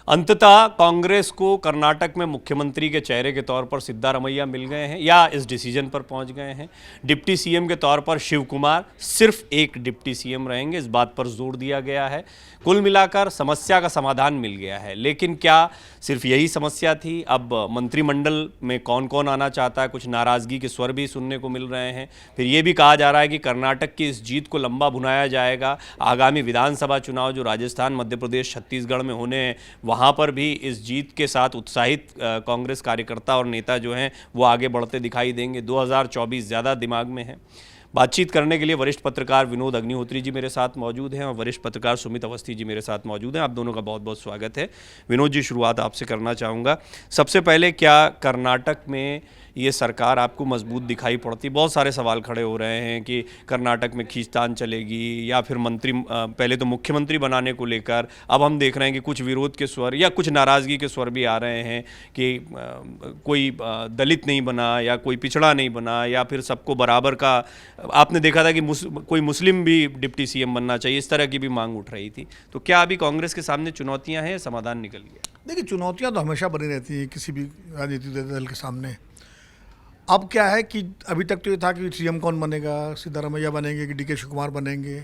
अंततः कांग्रेस को कर्नाटक में मुख्यमंत्री के चेहरे के तौर पर सिद्धारमैया मिल गए हैं या इस डिसीजन पर पहुंच गए हैं। डिप्टी सीएम के तौर पर शिव कुमार सिर्फ एक डिप्टी सीएम रहेंगे, इस बात पर जोर दिया गया है। कुल मिलाकर समस्या का समाधान मिल गया है। लेकिन क्या सिर्फ यही समस्या थी? अब मंत्रिमंडल में कौन कौन आना चाहता है, कुछ नाराजगी के स्वर भी सुनने को मिल रहे हैं। फिर ये भी कहा जा रहा है कि कर्नाटक की इस जीत को लंबा भुनाया जाएगा। आगामी विधानसभा चुनाव जो राजस्थान, मध्य प्रदेश, छत्तीसगढ़ में होने हैं, वहाँ पर भी इस जीत के साथ उत्साहित कांग्रेस कार्यकर्ता और नेता जो हैं वो आगे बढ़ते दिखाई देंगे। 2024 ज़्यादा दिमाग में है। बातचीत करने के लिए वरिष्ठ पत्रकार विनोद अग्निहोत्री जी मेरे साथ मौजूद हैं और वरिष्ठ पत्रकार सुमित अवस्थी जी मेरे साथ मौजूद हैं। आप दोनों का बहुत बहुत स्वागत है। विनोद जी, शुरुआत आपसे करना चाहूँगा। सबसे पहले, क्या कर्नाटक में ये सरकार आपको मजबूत दिखाई पड़ती? बहुत सारे सवाल खड़े हो रहे हैं कि कर्नाटक में खींचतान चलेगी या फिर पहले तो मुख्यमंत्री बनाने को लेकर, अब हम देख रहे हैं कि कुछ विरोध के स्वर या कुछ नाराज़गी के स्वर भी आ रहे हैं कि कोई दलित नहीं बना या कोई पिछड़ा नहीं बना या फिर सबको बराबर का। आपने देखा था कि कोई मुस्लिम भी डिप्टी सीएम बनना चाहिए, इस तरह की भी मांग उठ रही थी। तो क्या अभी कांग्रेस के सामने चुनौतियाँ हैं, समाधान निकल गया? देखिए, चुनौतियां तो हमेशा बनी रहती हैं किसी भी राजनीतिक दल के सामने। अब क्या है कि अभी तक तो ये था कि सीएम कौन बनेगा, सिद्धारमैया बनेंगे कि डीके शिव कुमार बनेंगे।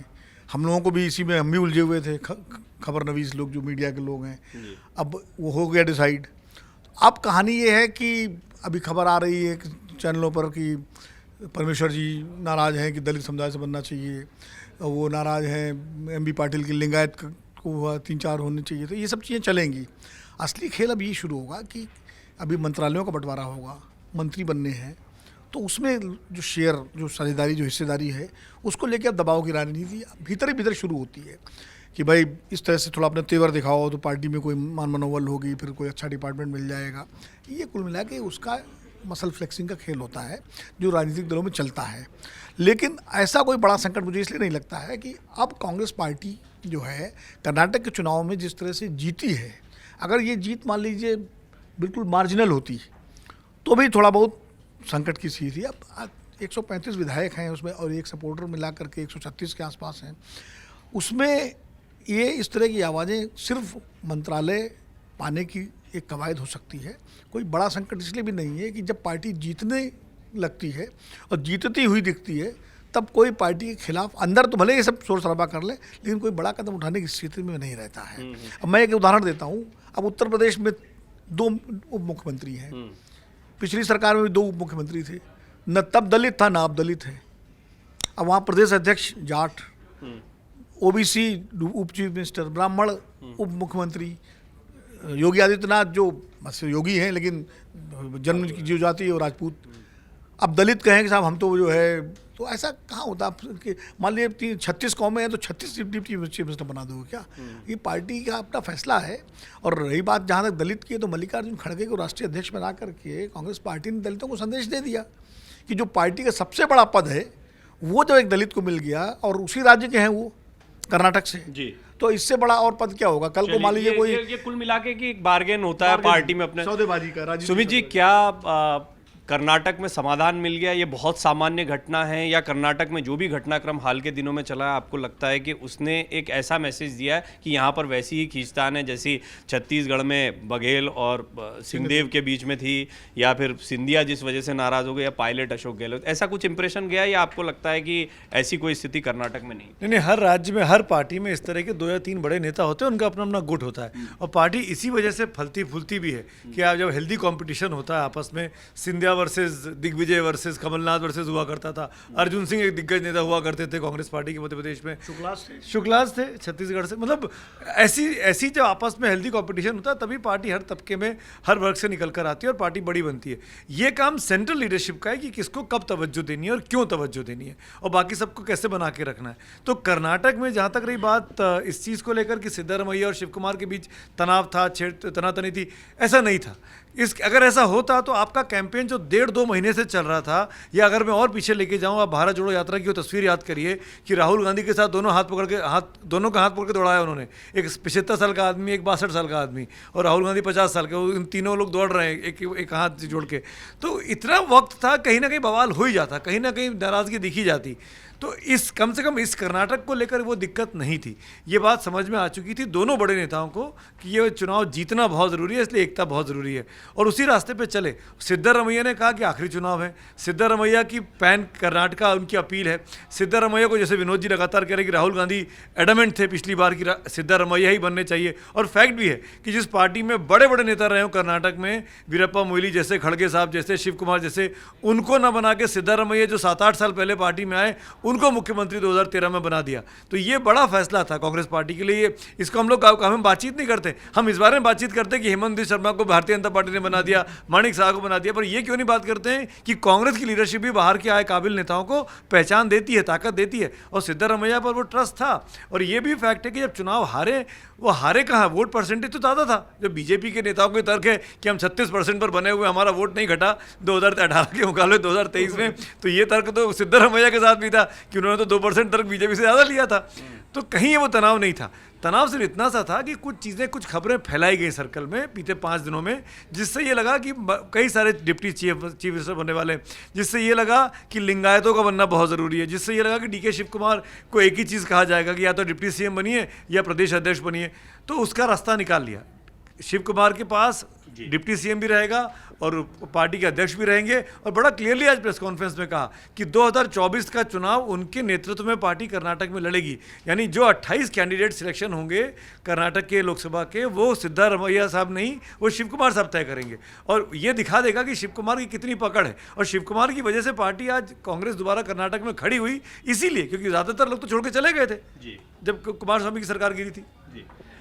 हम लोगों को भी इसी में हम भी उलझे हुए थे, खबर नवीस लोग जो मीडिया के लोग हैं। अब वो हो गया डिसाइड। अब कहानी ये है कि अभी खबर आ रही है चैनलों पर कि परमेश्वर जी नाराज़ हैं कि दलित समुदाय से बनना चाहिए, वो नाराज़ हैं एमबी पाटिल की लिंगायत को 3-4 होनी चाहिए। तो ये सब चीज़ें चलेंगी। असली खेल अब ये शुरू होगा कि अभी मंत्रालयों का बंटवारा होगा, मंत्री बनने हैं, तो उसमें जो शेयर, जो साझेदारी, जो हिस्सेदारी है, उसको लेकर अब दबाव की राजनीति भीतर ही भीतर शुरू होती है कि भाई इस तरह से थोड़ा अपना तेवर दिखाओ तो पार्टी में कोई मान मनोबल होगी, फिर कोई अच्छा डिपार्टमेंट मिल जाएगा। ये कुल मिला के उसका मसल फ्लेक्सिंग का खेल होता है जो राजनीतिक दलों में चलता है। लेकिन ऐसा कोई बड़ा संकट मुझे इसलिए नहीं लगता है कि अब कांग्रेस पार्टी जो है कर्नाटक के चुनाव में जिस तरह से जीती है, अगर ये जीत मान लीजिए बिल्कुल मार्जिनल होती तो भी थोड़ा बहुत संकट की स्थिति थी। अब 135 विधायक हैं उसमें और एक सपोर्टर मिला करके 136 के आसपास हैं। उसमें ये इस तरह की आवाज़ें सिर्फ मंत्रालय पाने की एक कवायद हो सकती है। कोई बड़ा संकट इसलिए भी नहीं है कि जब पार्टी जीतने लगती है और जीतती हुई दिखती है, तब कोई पार्टी के खिलाफ अंदर तो भले ये सब शोर शराबा कर ले, लेकिन कोई बड़ा कदम उठाने की स्थिति में नहीं रहता है। अब मैं एक उदाहरण देता हूँ। अब उत्तर प्रदेश में 2 उप मुख्यमंत्री हैं। पिछली सरकार में भी 2 उप मुख्यमंत्री थे, न तब दलित था ना अब दलित है। अब वहाँ प्रदेश अध्यक्ष जाट, ओबीसी उप चीफ मिनिस्टर, ब्राह्मण उप मुख्यमंत्री, योगी आदित्यनाथ जो बस योगी हैं लेकिन जन्म की जो जाति है वो राजपूत। अब दलित कहें कि साहब हम तो जो है, तो ऐसा कहाँ होता कि मान लीजिए 36 कौमें हैं तो 36 डिप्टी चीफ मिनिस्टर बना दोगे क्या? ये पार्टी का अपना फैसला है। और रही बात जहाँ तक दलित की है, तो मल्लिकार्जुन खड़गे को राष्ट्रीय अध्यक्ष बना करके कांग्रेस पार्टी ने दलितों को संदेश दे दिया कि जो पार्टी का सबसे बड़ा पद है वो जब एक दलित को मिल गया और उसी राज्य के हैं वो कर्नाटक से जी, तो इससे बड़ा और पद क्या होगा? कल को मान लीजिए कोई ये कुल मिला के कि एक बार्गेन होता है पार्टी में अपने सौदेबाजी का। सुमित जी, क्या कर्नाटक में समाधान मिल गया? ये बहुत सामान्य घटना है या कर्नाटक में जो भी घटनाक्रम हाल के दिनों में चला है, आपको लगता है कि उसने एक ऐसा मैसेज दिया है कि यहाँ पर वैसी ही खींचतान है जैसी छत्तीसगढ़ में बघेल और सिंहदेव के बीच में थी, या फिर सिंधिया जिस वजह से नाराज हो गए, या पायलट अशोक गहलोत, ऐसा कुछ इंप्रेशन गया, या आपको लगता है कि ऐसी कोई स्थिति कर्नाटक में नहीं? हर राज्य में, हर पार्टी में इस तरह के 2 या 3 बड़े नेता होते हैं, उनका अपना अपना गुट होता है और पार्टी इसी वजह से फलती फूलती भी है कि आप जब हेल्दी कॉम्पिटिशन होता है आपस में, Scindia versus Digvijay versus Kamal Nath versus हुआ करता था। अर्जुन सिंह एक दिग्गज नेता हुआ करते थे कांग्रेस पार्टी के मध्य प्रदेश में, शुक्लास थे छत्तीसगढ़ से। मतलब ऐसी जब आपस में हेल्दी कंपटीशन होता है तभी पार्टी हर तबके में, हर वर्ग से निकल कर आती है और पार्टी बड़ी बनती है। ये काम सेंट्रल लीडरशिप का है कि किसको कब तवज्जो देनी है और क्यों तवज्जो देनी है और बाकी सबको कैसे बना के रखना है। तो कर्नाटक में जहाँ तक रही बात इस चीज़ को लेकर कि सिद्धारमैया और शिव कुमार के बीच तनाव था, तनातनी थी, ऐसा नहीं था। अगर ऐसा होता तो आपका कैंपेन जो 1.5-2 महीने से चल रहा था, या अगर मैं और पीछे लेके जाऊँ, आप भारत जोड़ो यात्रा की वो तस्वीर याद करिए कि राहुल गांधी के साथ दोनों का हाथ पकड़ के दौड़ाया उन्होंने। एक 75 साल का आदमी, एक 62 साल का आदमी, और राहुल गांधी 50 साल के, इन तीनों लोग दौड़ रहे हैं एक हाथ जोड़ के। तो इतना वक्त था, कहीं ना कहीं बवाल हो ही जाता, कहीं ना कहीं नाराज़गी दिखी जाती। तो इस कम से कम इस कर्नाटक को लेकर वो दिक्कत नहीं थी। ये बात समझ में आ चुकी थी दोनों बड़े नेताओं को कि ये चुनाव जीतना बहुत ज़रूरी है, इसलिए एकता बहुत ज़रूरी है, और उसी रास्ते पे चले। सिद्धारमैया ने कहा कि आखिरी चुनाव है, सिद्धारमैया की पैन कर्नाटक उनकी अपील है। सिद्धारमैया को, जैसे विनोद जी लगातार कह रहे हैं कि राहुल गांधी एडमेंट थे पिछली बार की सिद्धारमैया ही बनने चाहिए, और फैक्ट भी है कि जिस पार्टी में बड़े बड़े नेता रहे हो कर्नाटक में, वीरप्पा मोइली जैसे, खड़गे साहब जैसे, शिव कुमार जैसे, उनको ना बना के सिद्धारमैया जो 7-8 साल पहले पार्टी में आए उनको मुख्यमंत्री 2013 में बना दिया। तो ये बड़ा फैसला था कांग्रेस पार्टी के लिए। इसको हम बातचीत नहीं करते, हम इस बारे में बातचीत करते हैं कि हेमंत बिस्वा शर्मा को भारतीय जनता पार्टी ने बना दिया, माणिक साह को बना दिया, पर ये क्यों नहीं बात करते हैं कि कांग्रेस की लीडरशिप भी बाहर के आए काबिल नेताओं को पहचान देती है, ताकत देती है, और सिद्धारमैया पर वो ट्रस्ट था। और ये भी फैक्ट है कि जब चुनाव हारे, वो हारे कहाँ, वोट परसेंटेज तो ज़्यादा था। जब बीजेपी के नेताओं के तर्क है कि हम 36% पर बने हुए, हमारा वोट नहीं घटा 2018 के मुकाबले 2023 में, तो ये तर्क तो सिद्धारमैया के साथ भी था कि उन्होंने तो 2% तर्क बीजेपी से ज़्यादा लिया था। तो कहीं वो तनाव नहीं था। तनाव सिर्फ इतना सा था कि कुछ चीज़ें, कुछ खबरें फैलाई गई सर्कल में बीते 5 दिनों में, जिससे ये लगा कि कई सारे डिप्टी चीफ मिनिस्टर बनने वाले, जिससे ये लगा कि लिंगायतों का बनना बहुत ज़रूरी है, जिससे ये लगा कि डीके शिव कुमार को एक ही चीज़ कहा जाएगा कि या तो डिप्टी सीएम बनिए या प्रदेश अध्यक्ष बनिए। तो उसका रास्ता निकाल लिया। शिव कुमार के पास डिप्टी सीएम भी रहेगा और पार्टी के अध्यक्ष भी रहेंगे, और बड़ा क्लियरली आज प्रेस कॉन्फ्रेंस में कहा कि 2024 का चुनाव उनके नेतृत्व में पार्टी कर्नाटक में लड़ेगी। यानी जो 28 कैंडिडेट सिलेक्शन होंगे कर्नाटक के लोकसभा के, वो सिद्धारमैया साहब नहीं, वो शिव कुमार साहब तय करेंगे। और ये दिखा देगा कि शिव कुमार की कितनी पकड़ है, और शिव कुमार की वजह से पार्टी आज कांग्रेस दोबारा कर्नाटक में खड़ी हुई, इसीलिए क्योंकि ज़्यादातर लोग तो छोड़ के चले गए थे जब कुमार स्वामी की सरकार गिरी थी।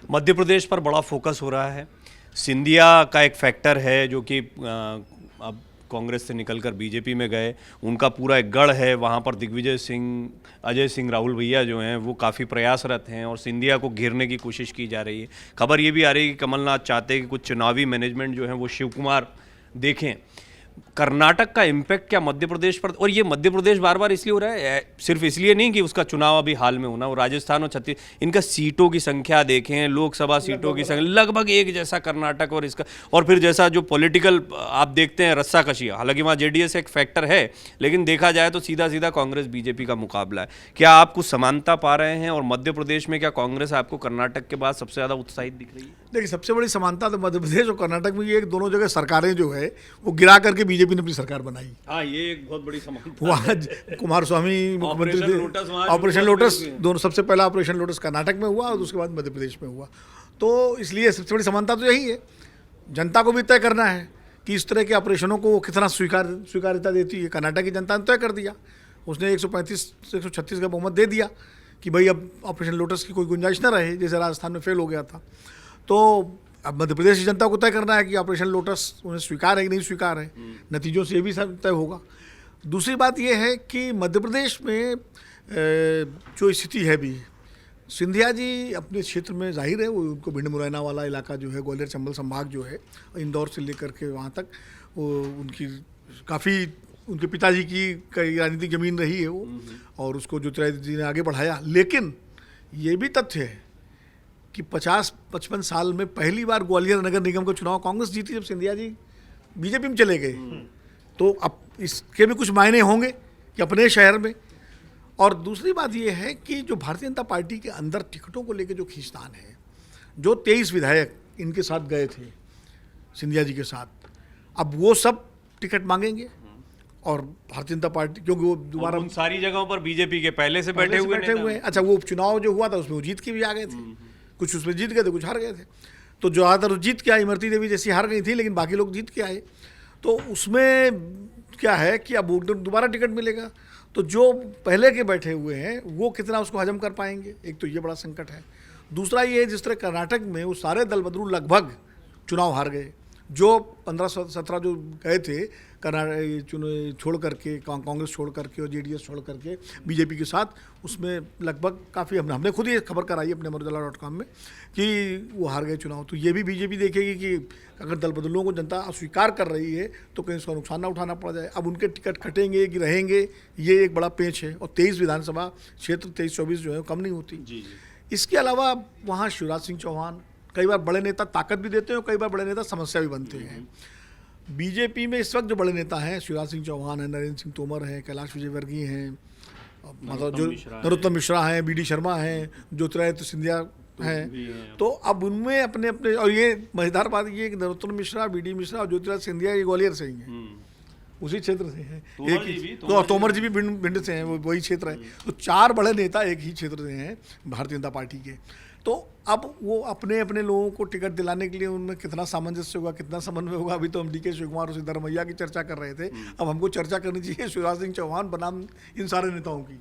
मध्य प्रदेश पर बड़ा फोकस हो रहा है। सिंधिया का एक फैक्टर है जो कि अब कांग्रेस से निकलकर बीजेपी में गए, उनका पूरा एक गढ़ है वहाँ पर। दिग्विजय सिंह, अजय सिंह राहुल भैया जो हैं वो काफ़ी प्रयासरत हैं और सिंधिया को घेरने की कोशिश की जा रही है। खबर ये भी आ रही है कि कमलनाथ चाहते हैं कि कुछ चुनावी मैनेजमेंट जो है वो शिव कुमार देखें। कर्नाटक का इम्पैक्ट क्या मध्य प्रदेश पर, और ये मध्य प्रदेश बार बार इसलिए हो रहा है, सिर्फ इसलिए नहीं कि उसका चुनाव अभी हाल में होना, वो राजस्थान और छत्तीसगढ़, इनका सीटों की संख्या देखें, लोकसभा सीटों की संख्या लगभग एक जैसा कर्नाटक और इसका, और फिर जैसा जो पॉलिटिकल आप देखते हैं रस्साकशी, हालांकि वहाँ जेडीएस एक फैक्टर है, लेकिन देखा जाए तो सीधा सीधा कांग्रेस बीजेपी का मुकाबला है। क्या आप कुछ समानता पा रहे हैं, और मध्य प्रदेश में क्या कांग्रेस आपको कर्नाटक के बाद सबसे ज़्यादा उत्साहित दिख रही है? देखिए, सबसे बड़ी समानता तो मध्य प्रदेश और कर्नाटक में ये एक, दोनों जगह सरकारें जो है वो गिरा करके बीजेपी ने अपनी सरकार बनाई। हाँ, ये एक बहुत बड़ी समानता। वहाँ कुमार स्वामी मुख्यमंत्री थे, ऑपरेशन लोटस, दोनों, सबसे पहला ऑपरेशन लोटस कर्नाटक में हुआ और उसके बाद मध्य प्रदेश में हुआ। तो इसलिए सबसे बड़ी समानता तो यही है। जनता को भी तय करना है कि इस तरह के ऑपरेशनों को कितना स्वीकार्यता देती है। कर्नाटक की जनता ने तय कर दिया, उसने 135-136 का बहुमत दे दिया कि भाई अब ऑपरेशन लोटस की कोई गुंजाइश न रहे, जैसे राजस्थान में फेल हो गया था। तो अब मध्य प्रदेश की जनता को तय करना है कि ऑपरेशन लोटस उन्हें स्वीकार है कि नहीं स्वीकार है। नतीजों से ये भी सब तय होगा। दूसरी बात ये है कि मध्य प्रदेश में जो स्थिति है भी, सिंधिया जी अपने क्षेत्र में जाहिर है वो, उनको भिंड मुरैना वाला इलाका जो है, ग्वालियर चंबल संभाग जो है, इंदौर से लेकर के वहाँ तक, वो उनकी काफ़ी, उनके पिताजी की कई राजनीतिक जमीन रही है वो, और उसको ज्योतिरादित्य जी ने आगे बढ़ाया। लेकिन ये भी तथ्य है कि 50-55 साल में पहली बार ग्वालियर नगर निगम का चुनाव कांग्रेस जीती, जब सिंधिया जी बीजेपी में चले गए। तो अब इसके भी कुछ मायने होंगे कि अपने शहर में। और दूसरी बात ये है कि जो भारतीय जनता पार्टी के अंदर टिकटों को लेकर जो खींचतान है, जो 23 विधायक इनके साथ गए थे सिंधिया जी के साथ, अब वो सब टिकट मांगेंगे, और भारतीय जनता पार्टी, क्योंकि वो दोबारा उन सारी जगहों पर बीजेपी के पहले से बैठे हुए हैं। अच्छा, वो चुनाव जो हुआ था उसमें वो जीत के भी आ गए थे, कुछ उसमें जीत गए थे, कुछ हार गए थे। तो जो ज़्यादातर जीत के आई, इमरती देवी जैसी हार गई थी, लेकिन बाकी लोग जीत के आए। तो उसमें क्या है कि अब उनको दोबारा टिकट मिलेगा, तो जो पहले के बैठे हुए हैं वो कितना उसको हजम कर पाएंगे, एक तो ये बड़ा संकट है। दूसरा ये है, जिस तरह कर्नाटक में वो सारे दल बदलू लगभग चुनाव हार गए, जो 15-17 जो गए थे कर्नाटक छोड़ करके, कांग्रेस छोड़ करके और जेडीएस छोड़ करके बीजेपी के साथ, उसमें लगभग काफ़ी, हमने खुद ये खबर कराई अपने अमरउजाला.com में कि वो हार गए चुनाव। तो ये भी बीजेपी देखेगी कि अगर दल बदलों को जनता अस्वीकार कर रही है तो कहीं उसका नुकसान ना उठाना पड़ जाए। अब उनके टिकट कटेंगे कि रहेंगे, ये एक बड़ा पेच है। और 23 विधानसभा क्षेत्र 23-24 जो है कम नहीं होती। इसके अलावा वहाँ शिवराज सिंह चौहान, कई बार बड़े नेता ताकत भी देते हैं और कई बार बड़े नेता समस्या भी बनते हैं। बीजेपी में इस वक्त जो बड़े नेता हैं, शिवराज सिंह चौहान है, नरेंद्र सिंह तोमर है, कैलाश विजयवर्गीय हैं, मतलब जो नरोत्तम मिश्रा हैं, बी डी शर्मा हैं, ज्योतिरादित्य सिंधिया हैं, तो अब उनमें अपने अपने, और ये मजेदार बात ये है कि नरोत्तम मिश्रा, बी डी मिश्रा और ज्योतिरादित्य सिंधिया ये ग्वालियर से ही हैं, उसी क्षेत्र से हैं। तो तोमर जी भी भिंड से हैं, वो वही क्षेत्र है। तो 4 बड़े नेता एक ही क्षेत्र से हैं भारतीय जनता पार्टी के। तो अब वो अपने अपने लोगों को टिकट दिलाने के लिए उनमें कितना सामंजस्य होगा, कितना समन्वय होगा। अभी तो हम डी के शिवकुमार और सिद्धारमैया की चर्चा कर रहे थे, अब हमको चर्चा करनी चाहिए शिवराज सिंह चौहान बनाम इन सारे नेताओं की।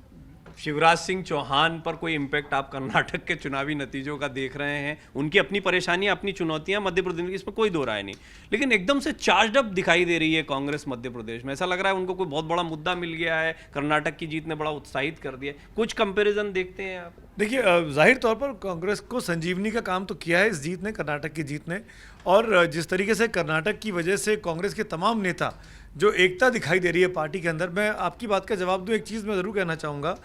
शिवराज सिंह चौहान पर कोई इम्पैक्ट आप कर्नाटक के चुनावी नतीजों का देख रहे हैं? उनकी अपनी परेशानियां, अपनी चुनौतियां मध्य प्रदेश की, इसमें कोई दो राय नहीं, लेकिन एकदम से चार्ज अप दिखाई दे रही है कांग्रेस मध्य प्रदेश में। ऐसा लग रहा है उनको कोई बहुत बड़ा मुद्दा मिल गया है, कर्नाटक की जीत ने बड़ा उत्साहित कर दिया। कुछ कंपेरिजन देखते हैं आप? देखिए, जाहिर तौर पर कांग्रेस को संजीवनी का काम तो किया है इस जीत ने, कर्नाटक की जीत ने। और जिस तरीके से कर्नाटक की वजह से कांग्रेस के तमाम नेता जो एकता दिखाई दे रही है पार्टी के अंदर, मैं आपकी बात का जवाब दूं, एक चीज़ मैं ज़रूर कहना चाहूँगा।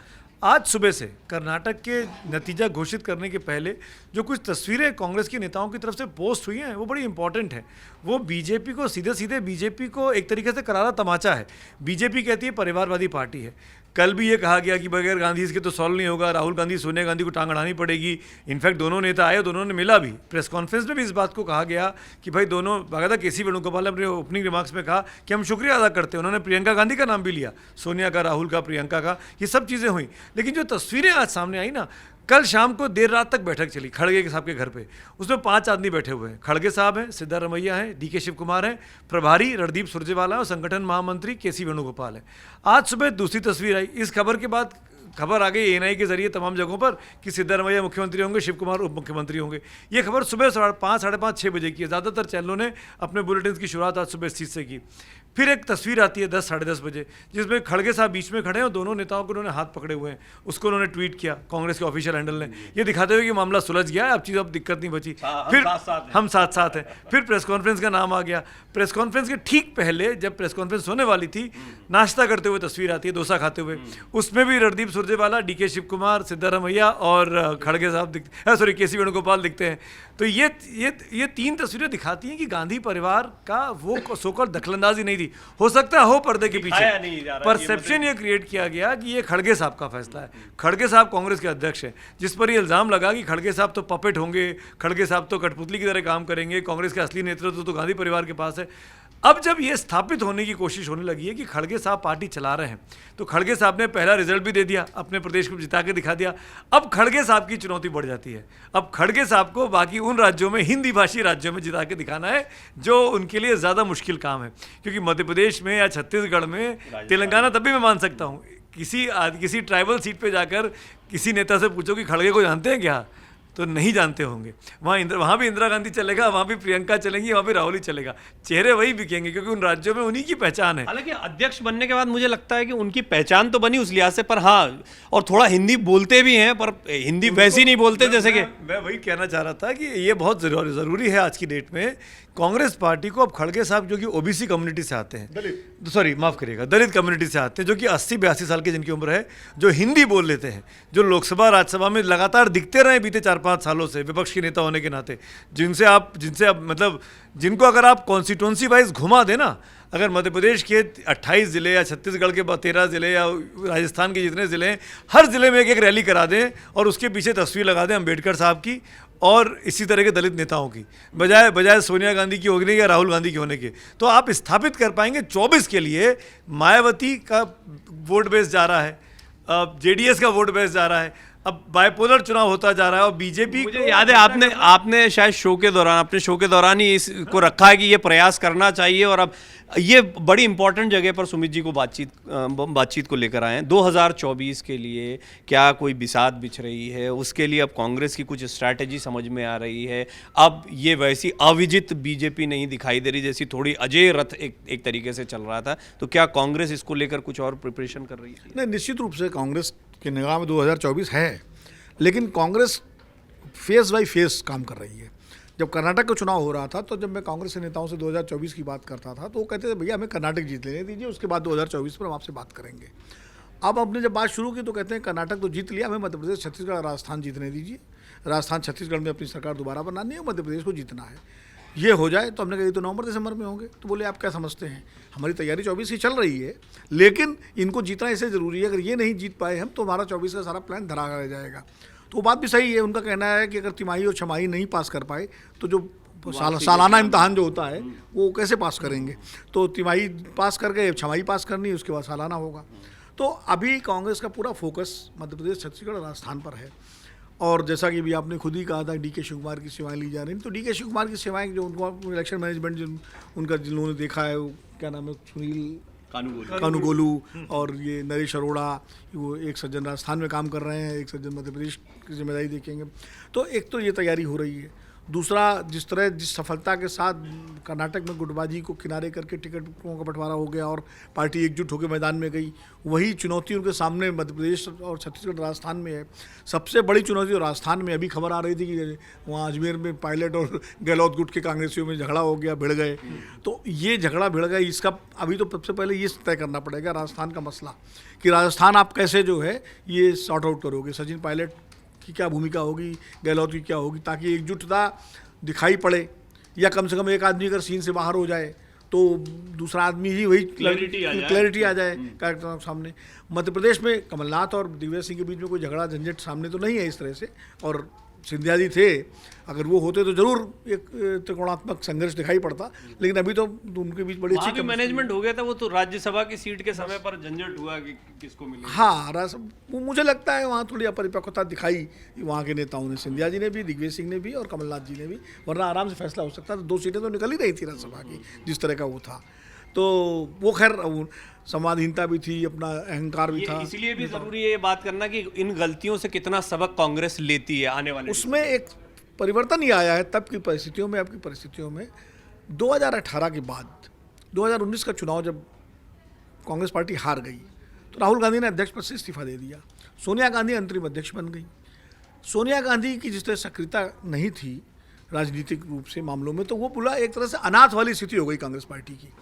आज सुबह से कर्नाटक के नतीजा घोषित करने के पहले जो कुछ तस्वीरें कांग्रेस के नेताओं की तरफ से पोस्ट हुई हैं वो बड़ी इंपॉर्टेंट है। वो बीजेपी को सीधे बीजेपी को एक तरीके से करारा तमाचा है। बीजेपी कहती है परिवारवादी पार्टी है। कल भी ये कहा गया कि बगैर गांधी इसके तो सॉल्व नहीं होगा, राहुल गांधी सोनिया गांधी को टांग अड़ानी पड़ेगी। इनफैक्ट दोनों नेता आए, दोनों ने मिला भी। प्रेस कॉन्फ्रेंस में भी इस बात को कहा गया कि भाई दोनों, बाकायदा के सी वेणुगोपाल ने अपने ओपनिंग रिमार्क्स में कहा कि हम शुक्रिया अदा करते हैं। उन्होंने प्रियंका गांधी का नाम भी लिया, सोनिया का, राहुल का, प्रियंका का, ये सब चीज़ें हुई। लेकिन जो तस्वीरें आज सामने आई ना, कल शाम को देर रात तक बैठक चली खड़गे साहब के घर पे, उसमें 5 आदमी बैठे हुए हैं। खड़गे साहब हैं, सिद्धारमैया हैं, डी के शिवकुमार हैं, प्रभारी रणदीप सुरजेवाला और संगठन महामंत्री के सी वेणुगोपाल है। आज सुबह दूसरी तस्वीर आई। इस खबर के बाद खबर आ गई एएनआई के जरिए तमाम जगहों पर कि सिद्धारमैया मुख्यमंत्री होंगे, शिवकुमार उप मुख्यमंत्री होंगे। ये खबर सुबह 5:30, 5:30, 6 बजे की है। ज़्यादातर चैनलों ने अपने बुलेटिन की शुरुआत आज सुबह इस चीज़ से की। फिर एक तस्वीर आती है 10, 10:30 बजे, जिसमें खड़गे साहब बीच में खड़े हैं और दोनों नेताओं को उन्होंने हाथ पकड़े हुए हैं। उसको उन्होंने ट्वीट किया, कांग्रेस के ऑफिशियल हैंडल ने, ये दिखाते हुए कि मामला सुलझ गया है, अब चीज़, अब दिक्कत नहीं बची। फिर हम साथ साथ हैं। फिर प्रेस कॉन्फ्रेंस का नाम आ गया। प्रेस कॉन्फ्रेंस के ठीक पहले जब प्रेस कॉन्फ्रेंस होने वाली थी, नाश्ता करते हुए तस्वीर आती है, डोसा खाते हुए। उसमें भी रणदीप सुरजेवाला, डी के शिवकुमार, सिद्धारमैया और खड़गे साहब दिखते, सॉरी, के सी वेणुगोपाल दिखते हैं। तो ये 3 तस्वीरें दिखाती हैं कि गांधी परिवार का वो सोकॉल्ड दखलंदाजी नहीं थी। हो सकता है हो पर्दे के पीछे परसेप्शन ये क्रिएट किया गया कि ये खड़गे साहब का फैसला है। खड़गे साहब कांग्रेस के अध्यक्ष हैं, जिस पर ये इल्ज़ाम लगा कि खड़गे साहब तो पपेट होंगे, खड़गे साहब तो कठपुतली की तरह काम करेंगे, कांग्रेस के असली नेतृत्व तो गांधी परिवार के पास है। अब जब ये स्थापित होने की कोशिश होने लगी है कि खड़गे साहब पार्टी चला रहे हैं, तो खड़गे साहब ने पहला रिजल्ट भी दे दिया, अपने प्रदेश को जिता के दिखा दिया। अब खड़गे साहब की चुनौती बढ़ जाती है। अब खड़गे साहब को बाकी उन राज्यों में, हिंदी भाषी राज्यों में जिता के दिखाना है, जो उनके लिए ज़्यादा मुश्किल काम है। क्योंकि मध्य प्रदेश में या छत्तीसगढ़ में, तेलंगाना तब भी मैं मान सकता हूँ, किसी ट्राइबल सीट पर जाकर किसी नेता से पूछो कि खड़गे को जानते हैं क्या, तो नहीं जानते होंगे। वहाँ भी इंदिरा गांधी चलेगा, वहाँ भी प्रियंका चलेंगी, वहाँ भी राहुल ही चलेगा। चेहरे वही बिकेंगे क्योंकि उन राज्यों में उन्हीं की पहचान है। हालांकि अध्यक्ष बनने के बाद मुझे लगता है कि उनकी पहचान तो बनी उस लिहाज से, पर हाँ, और थोड़ा हिंदी बोलते भी हैं, पर हिंदी वैसी नहीं बोलते जैसे कि मैं वही कहना चाह रहा था कि ये बहुत ज़रूरी है आज की डेट में। कांग्रेस पार्टी को अब खड़गे साहब जो कि ओबीसी कम्युनिटी से आते हैं, सॉरी माफ़ करिएगा, दलित कम्युनिटी से आते हैं, जो कि 80-82 साल की जिनकी उम्र है, जो हिंदी बोल लेते हैं, जो लोकसभा राज्यसभा में लगातार दिखते रहे बीते 4-5 सालों से विपक्ष के नेता होने के नाते, जिनसे आप मतलब जिनको अगर आप कॉन्स्टिट्यूंसी वाइज घुमा देना, अगर मध्य प्रदेश के 28 ज़िले या छत्तीसगढ़ के 13 ज़िले या राजस्थान के जितने ज़िले हैं, हर ज़िले में एक रैली करा दें और उसके पीछे तस्वीर लगा दें अम्बेडकर साहब की और इसी तरह के दलित नेताओं की, बजाय सोनिया गांधी की होने या राहुल गांधी की होने के, तो आप स्थापित कर पाएंगे 24 के लिए मायावती का वोट बेस जा रहा है, जेडीएस का वोट बेस जा रहा है, अब बाइपोलर चुनाव होता जा रहा है। और बीजेपी, मुझे याद है आपने शायद अपने शो के दौरान ही इसको रखा है कि ये प्रयास करना चाहिए, और अब ये बड़ी इंपॉर्टेंट जगह पर सुमित जी को बातचीत को लेकर आए हैं। 2024 के लिए क्या कोई बिसात बिछ रही है, उसके लिए अब कांग्रेस की कुछ स्ट्रैटेजी समझ में आ रही है। अब ये वैसी अविजित बीजेपी नहीं दिखाई दे रही जैसी थोड़ी अजय रथ एक तरीके से चल रहा था, तो क्या कांग्रेस इसको लेकर कुछ और प्रिपरेशन कर रही है? नहीं, निश्चित रूप से कांग्रेस की निगाह में 2024 है, लेकिन कांग्रेस फेस बाय फेस काम कर रही है। जब कर्नाटक का चुनाव हो रहा था, तो जब मैं कांग्रेस के नेताओं से 2024 की बात करता था, तो वो कहते थे भैया हमें कर्नाटक जीत लेने दीजिए, उसके बाद 2024 पर हम आपसे बात करेंगे। अब हमने जब बात शुरू की तो कहते हैं कर्नाटक तो जीत लिया, हमें मध्य प्रदेश, छत्तीसगढ़ और राजस्थान जीतने दीजिए। राजस्थान, छत्तीसगढ़ में अपनी सरकार दोबारा बनानी है और मध्य प्रदेश को जीतना है। ये हो जाए तो हमने कहा ये तो नवंबर दिसंबर में होंगे। तो बोले आप क्या समझते हैं, हमारी तैयारी 24 की चल रही है, लेकिन इनको जीतना इससे ज़रूरी है, अगर ये नहीं जीत पाए हम तो हमारा 24 का सारा प्लान धरा रह जाएगा। तो वो बात भी सही है, उनका कहना है कि अगर तिमाही और छमाही नहीं पास कर पाए तो जो सालाना इम्तहान जो होता है वो कैसे पास करेंगे। तो तिमाही पास कर गए, छमाही पास करनी है, उसके बाद सालाना होगा। तो अभी कांग्रेस का पूरा फोकस मध्य प्रदेश, छत्तीसगढ़ और राजस्थान पर है। और जैसा कि अभी आपने खुद ही कहा था डी के शिव कुमार की सेवाएं ली जा रही हैं, तो डी के शिव कुमार की सेवाएं जो उनको इलेक्शन मैनेजमेंट जो उनका जिन्होंने देखा है, वो क्या नाम है, सुनील कानूगोलू और ये नरेश अरोड़ा, वो एक सज्जन राजस्थान में काम कर रहे हैं, एक सज्जन मध्य प्रदेश की जिम्मेदारी देखेंगे। तो एक तो ये तैयारी हो रही है, दूसरा जिस सफलता के साथ कर्नाटक में गुटबाजी को किनारे करके टिकटों का बंटवारा हो गया और पार्टी एकजुट होकर मैदान में गई, वही चुनौती उनके सामने मध्य प्रदेश और छत्तीसगढ़ राजस्थान में है। सबसे बड़ी चुनौती राजस्थान में अभी खबर आ रही थी कि वहाँ अजमेर में पायलट और गहलोत गुट के कांग्रेसियों में झगड़ा हो गया, भिड़ गए। तो ये झगड़ा भिड़ गया, इसका अभी तो सबसे पहले ये तय करना पड़ेगा राजस्थान का मसला, कि राजस्थान आप कैसे जो है ये सॉर्ट आउट करोगे। सचिन पायलट की क्या भूमिका होगी, गहलोत की क्या होगी, ताकि एकजुटता दिखाई पड़े, या कम से कम एक आदमी अगर सीन से बाहर हो जाए तो दूसरा आदमी ही वही क्लैरिटी आ जाए कार्यकर्ताओं के सामने। मध्य प्रदेश में कमलनाथ और दिग्विजय सिंह के बीच में कोई झगड़ा झंझट सामने तो नहीं है इस तरह से, और सिंधिया जी थे, अगर वो होते तो जरूर एक त्रिकोणात्मक संघर्ष दिखाई पड़ता, लेकिन अभी तो उनके बीच बड़ी अच्छी मैनेजमेंट हो गया था। वो तो राज्यसभा की सीट के समय पर झंझट हुआ कि किसको मिले। हाँ, मुझे लगता है वहाँ थोड़ी अपरिपक्वता दिखाई वहाँ के नेताओं ने, सिंधिया जी ने भी, दिग्विजय सिंह ने भी और कमलनाथ जी ने भी, वरना आराम से फैसला हो सकता था। 2 सीटें तो निकल ही रही थी राज्यसभा की, जिस तरह का वो था। तो वो खैर संवादहीनता भी थी, अपना अहंकार भी था। इसलिए भी जरूरी है ये बात करना कि इन गलतियों से कितना सबक कांग्रेस लेती है आने वाले। उसमें एक परिवर्तन ही आया है तब की परिस्थितियों में, अब की परिस्थितियों में। 2018 के बाद 2019 का चुनाव जब कांग्रेस पार्टी हार गई तो राहुल गांधी ने अध्यक्ष पद से इस्तीफा दे दिया, सोनिया गांधी अंतरिम अध्यक्ष बन गई। सोनिया गांधी की जिस तरह सक्रियता नहीं थी राजनीतिक रूप से मामलों में, तो वो पूरा एक तरह से अनाथ वाली स्थिति हो गई कांग्रेस पार्टी की,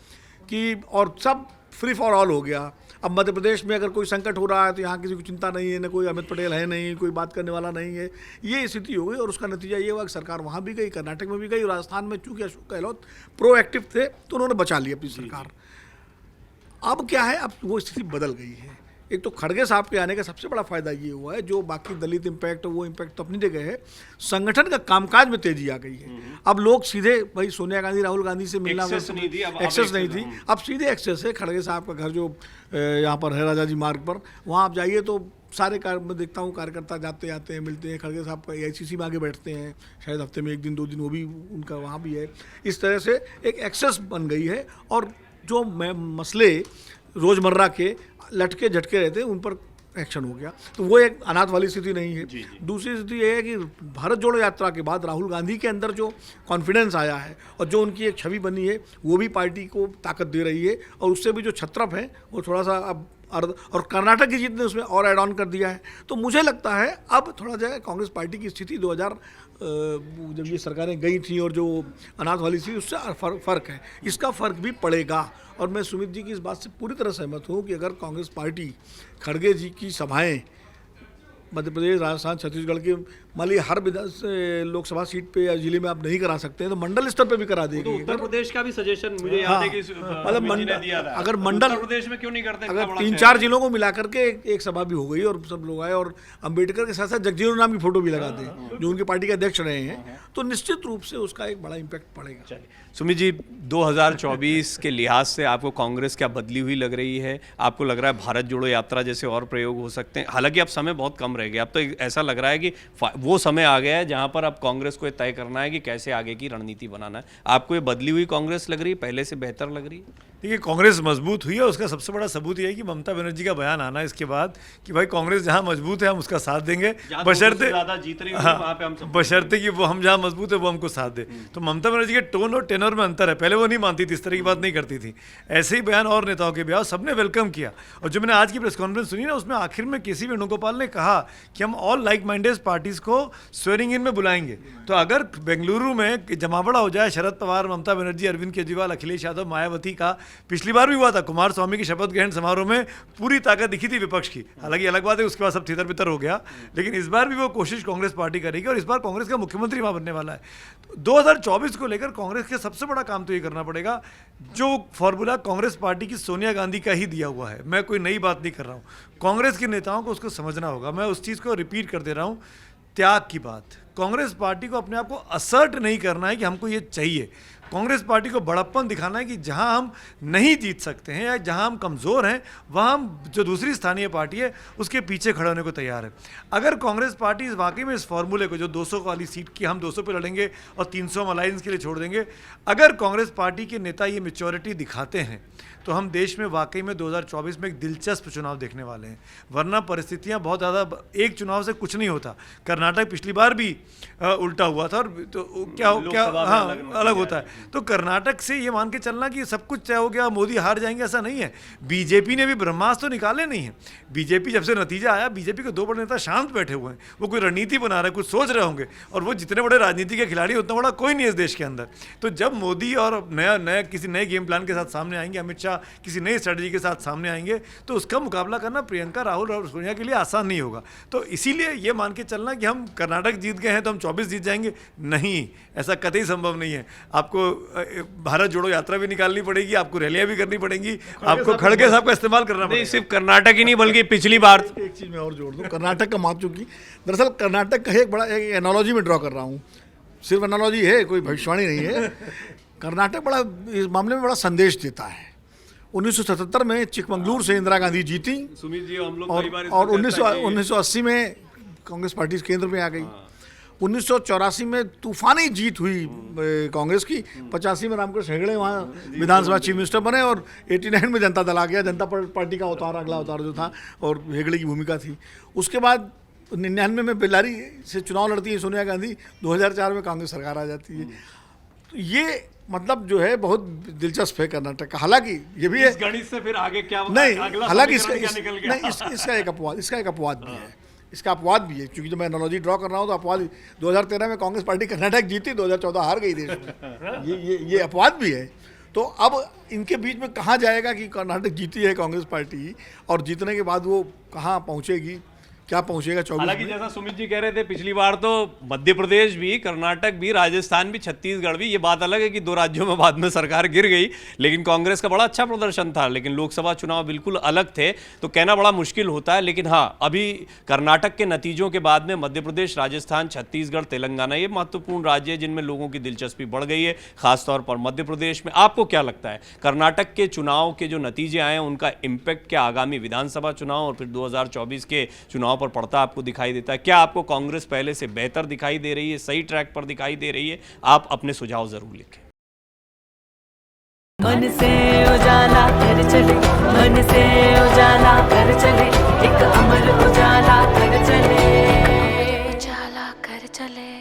कि और सब फ्री फॉर ऑल हो गया। अब मध्य प्रदेश में अगर कोई संकट हो रहा है तो यहाँ किसी को चिंता नहीं है, न कोई अमित पटेल है, नहीं कोई बात करने वाला नहीं है, ये स्थिति हो गई। और उसका नतीजा ये हुआ कि सरकार वहाँ भी गई, कर्नाटक में भी गई, और राजस्थान में चूंकि अशोक गहलोत प्रोएक्टिव थे तो उन्होंने बचा ली अपनी सरकार। अब क्या है, अब वो स्थिति बदल गई है। एक तो खड़गे साहब के आने का सबसे बड़ा फायदा ये हुआ है, जो बाकी दलित इम्पैक्ट, वो इम्पैक्ट तो अपनी जगह है, संगठन का कामकाज में तेजी आ गई है। अब लोग सीधे, भाई सोनिया गांधी राहुल गांधी से मिलना एक्सेस नहीं थी, अब सीधे एक्सेस है। खड़गे साहब का घर जो यहाँ पर है राजा जी मार्ग पर, वहाँ आप जाइए तो सारे मैं देखता हूँ कार्यकर्ता जाते आते हैं, मिलते हैं। खड़गे साहब का AICC में आगे बैठते हैं, शायद हफ्ते में 1 दिन 2 दिन वो भी उनका वहाँ भी है। इस तरह से एक एक्सेस बन गई है, और जो मसले रोज़मर्रा के लटके झटके रहते हैं उन पर एक्शन हो गया। तो वो एक अनाथ वाली स्थिति नहीं है। दूसरी स्थिति ये है कि भारत जोड़ो यात्रा के बाद राहुल गांधी के अंदर जो कॉन्फिडेंस आया है और जो उनकी एक छवि बनी है, वो भी पार्टी को ताकत दे रही है। और उससे भी जो छत्रप है वो थोड़ा सा अब और कर्नाटक की जीत ने उसमें और ऐड ऑन कर दिया है। तो मुझे लगता है अब थोड़ा जो है कांग्रेस पार्टी की स्थिति 2000 जब ये सरकारें गई थी और जो अनाथ वाली थी, उससे फ़र्क है, इसका फ़र्क भी पड़ेगा। और मैं सुमित जी की इस बात से पूरी तरह सहमत हूँ कि अगर कांग्रेस पार्टी खड़गे जी की सभाएं मध्य प्रदेश, राजस्थान, छत्तीसगढ़ के मान लीजिए हर लोकसभा सीट पे या जिले में आप नहीं करा सकते हैं तो मंडल स्तर पे भी करा देगी। तो उत्तर प्रदेश का भी सजेशन मुझे याद है कि मतलब अगर मंडल, उत्तर प्रदेश में क्यों नहीं करते, अगर 3-4 जिलों को मिला करके एक सभा भी हो गई और सब लोग आए और अंबेडकर के साथ साथ जगजीवन राम की फोटो भी लगा दें जो उनकी पार्टी के अध्यक्ष रहे हैं, तो निश्चित रूप से उसका एक बड़ा इम्पैक्ट पड़ेगा। सुमित जी, 2024 के लिहाज से आपको कांग्रेस क्या बदली हुई लग रही है? आपको लग रहा है भारत जोड़ो यात्रा जैसे और प्रयोग हो सकते हैं? हालांकि अब समय बहुत कम रह गया, अब तो ऐसा लग रहा है कि वो समय आ गया है जहां पर अब कांग्रेस को तय करना है कि कैसे आगे की रणनीति बनाना है। आपको ये बदली हुई कांग्रेस लग रही है, पहले से बेहतर लग रही है? देखिए, कांग्रेस मजबूत हुई है, उसका सबसे बड़ा सबूत यह है कि ममता बनर्जी का बयान आना इसके बाद कि भाई कांग्रेस जहां मजबूत है हम उसका साथ देंगे, बशर्ते बशर्ते कि वो हम जहां मजबूत है वो हमको साथ दे। तो ममता बनर्जी के टोन और टेनर में अंतर है, पहले वो नहीं मानती थी, इस तरह की बात नहीं करती थी। ऐसे ही बयान और नेताओं के भी, सबने वेलकम किया। और जो मैंने आज की प्रेस कॉन्फ्रेंस सुनी ना, उसमें आखिर में केसी वेणुगोपाल ने कहा कि हम ऑल लाइक माइंडेड पार्टीज को स्वेरिंग इन में बुलाएंगे। तो अगर बेंगलुरु में जमावड़ा हो जाए शरद पवार, ममता बनर्जी, अरविंद केजरीवाल, अखिलेश यादव, मायावती का, पिछली बार भी हुआ था, कुमार स्वामी की शपथ ग्रहण समारोह में पूरी ताकत दिखी थी विपक्ष की। हालांकि अलग बात है, उसके बाद सब तितर बितर हो गया, लेकिन इस बार भी वो कोशिश कांग्रेस पार्टी करेगी और इस बार कांग्रेस का मुख्यमंत्री वहाँ बनने वाला है। तो 2024 को लेकर कांग्रेस के सबसे बड़ा काम तो ये करना पड़ेगा, जो फॉर्मूला कांग्रेस पार्टी की सोनिया गांधी का ही दिया हुआ है, मैं कोई नई बात नहीं कर रहा हूँ, कांग्रेस के नेताओं को उसको समझना होगा। मैं उस चीज़ को रिपीट कर दे रहा हूँ, त्याग की बात। कांग्रेस पार्टी को अपने आप को असर्ट नहीं करना है कि हमको ये चाहिए। कांग्रेस पार्टी को बड़प्पन दिखाना है कि जहां हम नहीं जीत सकते हैं या जहां हम कमज़ोर हैं, वहां हम जो दूसरी स्थानीय पार्टी है उसके पीछे खड़े होने को तैयार है। अगर कांग्रेस पार्टी इस वाकई में इस फॉर्मूले को, जो 200 वाली सीट की हम 200 पे लड़ेंगे और 300 हम अलायंस के लिए छोड़ देंगे, अगर कांग्रेस पार्टी के नेता ये मैच्योरिटी दिखाते हैं तो हम देश में वाकई में 2024 में एक दिलचस्प चुनाव देखने वाले हैं। वरना परिस्थितियां बहुत ज़्यादा, एक चुनाव से कुछ नहीं होता। कर्नाटक पिछली बार भी उल्टा हुआ था, और तो क्या हाँ अलग होता है। तो कर्नाटक से ये मान के चलना कि सब कुछ तय हो गया, मोदी हार जाएंगे, ऐसा नहीं है। बीजेपी ने भी ब्रह्मास्त्र तो निकाले नहीं है। बीजेपी जब से नतीजा आया, बीजेपी के 2 बड़े नेता शांत बैठे हुए हैं, वो कोई रणनीति बना रहे हैं, कुछ सोच रहे होंगे, और वो जितने बड़े राजनीति के खिलाड़ी, उतना बड़ा कोई नहीं है इस देश के अंदर। तो जब मोदी और नया किसी नए गेम प्लान के साथ सामने आएंगे, अमित शाह किसी नई स्ट्रेटजी के साथ सामने आएंगे, तो उसका मुकाबला करना प्रियंका, राहुल और सोनिया के लिए आसान नहीं होगा। तो इसीलिए ये मान के चलना कि हम कर्नाटक जीत गए हैं तो हम 24 जीत जाएंगे, नहीं, ऐसा कतई संभव नहीं है। आपको भारत जोड़ो यात्रा भी निकालनी पड़ेगी, आपको रैलियां भी करनी पड़ेंगी, आपको खड़गे साहब का इस्तेमाल करना पड़ेगा। सिर्फ कर्नाटक ही नहीं बल्कि पिछली बार एक चीज़ मैं और जोड़ दूँ, कर्नाटक का माप, चूंकि दरअसल कर्नाटक का एक बड़ा एक एनालॉजी में ड्रॉ कर रहा हूँ, सिर्फ एनालॉजी है, कोई भविष्यवाणी नहीं है। कर्नाटक बड़ा इस मामले में बड़ा संदेश देता है। 1977 में चिकमंगलूर से इंदिरा गांधी जीती, सुमित जी हम लोग और 1980 में कांग्रेस पार्टी केंद्र में आ गई। 1984 में तूफानी जीत हुई कांग्रेस की। 85 में रामकृष्ण हेगड़े वहाँ विधानसभा चीफ मिनिस्टर बने, और 89 में जनता दल आ गया। जनता पार्टी का अवतार, अगला अवतार जो था, और हेगड़े की भूमिका थी। उसके बाद 99 में बेल्लारी से चुनाव लड़ती है सोनिया गांधी, 2004 में कांग्रेस सरकार आ जाती है। तो ये मतलब जो है बहुत दिलचस्प है कर्नाटक का। हालांकि ये भी है, इस गणित से फिर आगे क्या नहीं, हालांकि इसका एक अपवाद भी है। इसका अपवाद भी है, क्योंकि जब मैं एनालॉजी ड्रॉ कर रहा हूँ तो अपवाद 2013 में कांग्रेस पार्टी कर्नाटक जीती, 2014 हार गई देश में। ये अपवाद भी है। तो अब इनके बीच में कहाँ जाएगा कि कर्नाटक जीती है कांग्रेस पार्टी, और जीतने के बाद वो कहाँ पहुँचेगी, क्या पहुंचेगा 24 हालांकि जैसा सुमित जी कह रहे थे, पिछली बार तो मध्य प्रदेश भी, कर्नाटक भी, राजस्थान भी, छत्तीसगढ़ भी, ये बात अलग है कि 2 राज्यों में बाद में सरकार गिर गई, लेकिन कांग्रेस का बड़ा अच्छा प्रदर्शन था। लेकिन लोकसभा चुनाव बिल्कुल अलग थे, तो कहना बड़ा मुश्किल होता है। लेकिन हाँ, अभी कर्नाटक के नतीजों के बाद में मध्य प्रदेश, राजस्थान, छत्तीसगढ़, तेलंगाना, ये महत्वपूर्ण राज्य है जिनमें लोगों की दिलचस्पी बढ़ गई है, खासतौर पर मध्य प्रदेश में। आपको क्या लगता है, कर्नाटक के चुनाव के जो नतीजे आए हैं, उनका इम्पैक्ट क्या आगामी विधानसभा चुनाव और फिर 2024 के चुनाव पर पड़ता आपको दिखाई देता है? क्या आपको कांग्रेस पहले से बेहतर दिखाई दे रही है, सही ट्रैक पर दिखाई दे रही है? आप अपने सुझाव जरूर लिखें। मन से उजाला कर चले, मन से उजाला कर चले, एक अमर उजाला कर चले, उजाला कर चले।